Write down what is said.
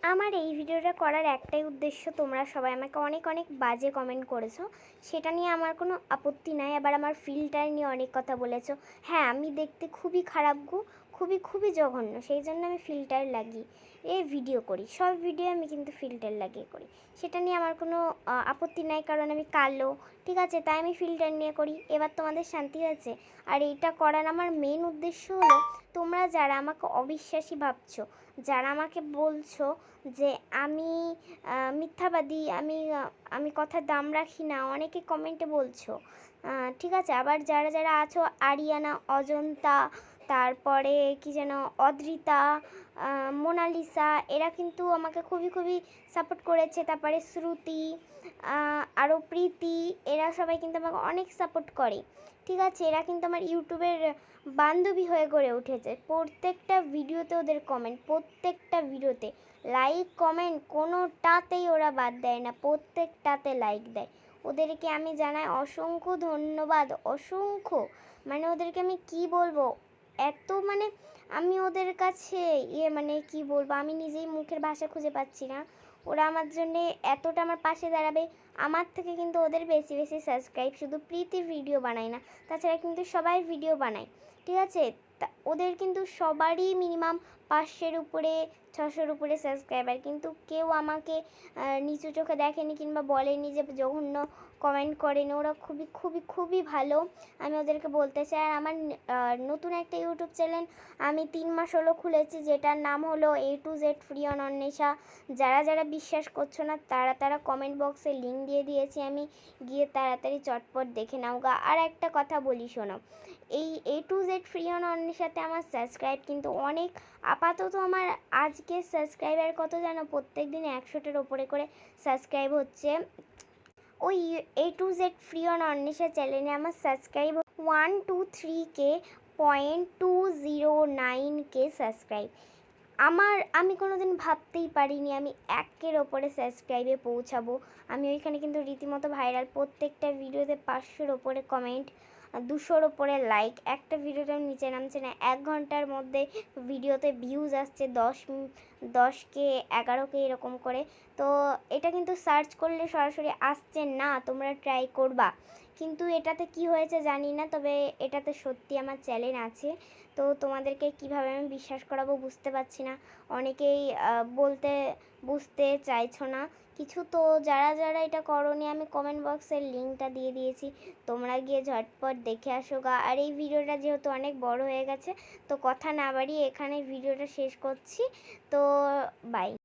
আমার এই ভিডিওটা করার একটাই উদ্দেশ্য, তোমরা সবাই আমাকে অনেক অনেক বাজে কমেন্ট করেছো, সেটা নিয়ে আমার কোনো আপত্তি নাই। আবার আমার ফিল্টার নিয়ে অনেক কথা বলেছো। হ্যাঁ, আমি দেখতে খুবই খারাপ গো, খুবই জঘন্য, সেই জন্য আমি ফিল্টার লাগিয়ে এই ভিডিও করি। সব ভিডিও আমি কিন্তু ফিল্টার লাগিয়ে করি, সেটা নিয়ে আমার কোনো আপত্তি নাই, কারণ আমি কালো, ঠিক আছে, তাই আমি ফিল্টার নিয়ে করি। এবার তোমাদের শান্তি হয়েছে? আর এইটা করার আমার মেন উদ্দেশ্য হলো, তোমরা যারা আমাকে অবিশ্বাসী ভাবছো, যারা আমাকে বলছো যে আমি মিথ্যাবাদী, আমি কথার দাম রাখি না, অনেকে কমেন্টে বলছো, ঠিক আছে। আবার যারা যারা আছো, আরিয়ানা, অজন্তা, তারপরে কি যেন অদ্রিতা, মোনালিসা, এরা কিন্তু আমাকে খুবই সাপোর্ট করেছে। তারপরে শ্রুতি, আরও প্রীতি, এরা সবাই কিন্তু আমাকে অনেক সাপোর্ট করে, ঠিক আছে। এরা কিন্তু আমার ইউটিউবের বান্ধবী হয়ে গড়ে উঠেছে। প্রত্যেকটা ভিডিওতে ওদের কমেন্ট, প্রত্যেকটা ভিডিওতে লাইক কমেন্ট, কোনোটাতেই ওরা বাদ দেয় না, প্রত্যেকটাতে লাইক দেয়। ওদেরকে আমি জানাই অসংখ্য ধন্যবাদ, অসংখ্য। মানে ওদেরকে আমি কি বলবো, এত মানে আমি ওদের কাছে মানে কি বলবো, আমি নিজেই মুখের ভাষা খুঁজে পাচ্ছি না। ওরা আমার জন্যে এতটা আমার পাশে দাঁড়াবে। আমার থেকে কিন্তু ওদের বেশি সাবস্ক্রাইব, শুধু প্রীতির ভিডিও বানায় না, তাছাড়া কিন্তু সবাই ভিডিও বানায়, ঠিক আছে। ওদের কিন্তু সবারই মিনিমাম 500-এর উপরে, 600-এর উপরে সাবস্ক্রাইবার, কিন্তু কেউ আমাকে নিচু চোখে দেখেনি কিংবা বলেনি যে জঘন্য কমেন্ট করেনি। ওরা খুবই ভালো, আমি ওদেরকে বলতে চাই। আর আমার নতুন একটা ইউটিউব চ্যানেল আমি 3 মাস হলো খুলেছি, যেটার নাম হলো A to Z free on Anwesha. যারা যারা বিশ্বাস করছো না, তারা কমেন্ট বক্সে লিঙ্ক দিয়ে দিয়েছি, আমি গিয়ে তাড়াতাড়ি চটপট দেখে নাও গা। আর একটা কথা বলি, শোনো, এই A to Z free on অন্বেষাতে আমার সাবস্ক্রাইব কিন্তু অনেক, আপাতত আমার আজকে সাবস্ক্রাইবার কত জানো, প্রত্যেক দিন 100-টের ওপরে করে সাবস্ক্রাইব হচ্ছে। ওই A to Z free on Anwesha চ্যানেলে আমার সাবস্ক্রাইব 123K.209K সাবস্ক্রাইব। আমি কোনোদিন ভাবতেই পারিনি আমি 1-এর ওপরে সাবস্ক্রাইবে পৌঁছাবো। আমি ওইখানে কিন্তু রীতিমতো ভাইরাল, প্রত্যেকটা ভিডিওতে 500-এর ওপরে কমেন্ট, 200-র ওপরে লাইক, একটা ভিডিওটার নিচে নামছে না। 1 ঘন্টার মধ্যে ভিডিওতে ভিউজ আসছে 10K, 11K এরকম করে। তো এটা কিন্তু সার্চ করলে সরাসরি আসছে না, তোমরা ট্রাই করবা। কিন্তু এটাতে কি হয়েছে জানি না, তবে এটাতে সত্যি আমার চ্যানেল আছে। তো তোমাদেরকে কিভাবে আমি বিশ্বাস করাবো বুঝতে পারছি না। অনেকেই বুঝতে চাইছো না কিছু। তো যারা যারা এটা করোনি, আমি কমেন্ট বক্সের লিঙ্কটা দিয়ে দিয়েছি, তোমরা গিয়ে ঝটপট দেখে আসো গা। আর এই ভিডিওটা যেহেতু অনেক বড় হয়ে গেছে, তো কথা না বাড়িয়ে এখানে ভিডিওটা শেষ করছি। তো বাই।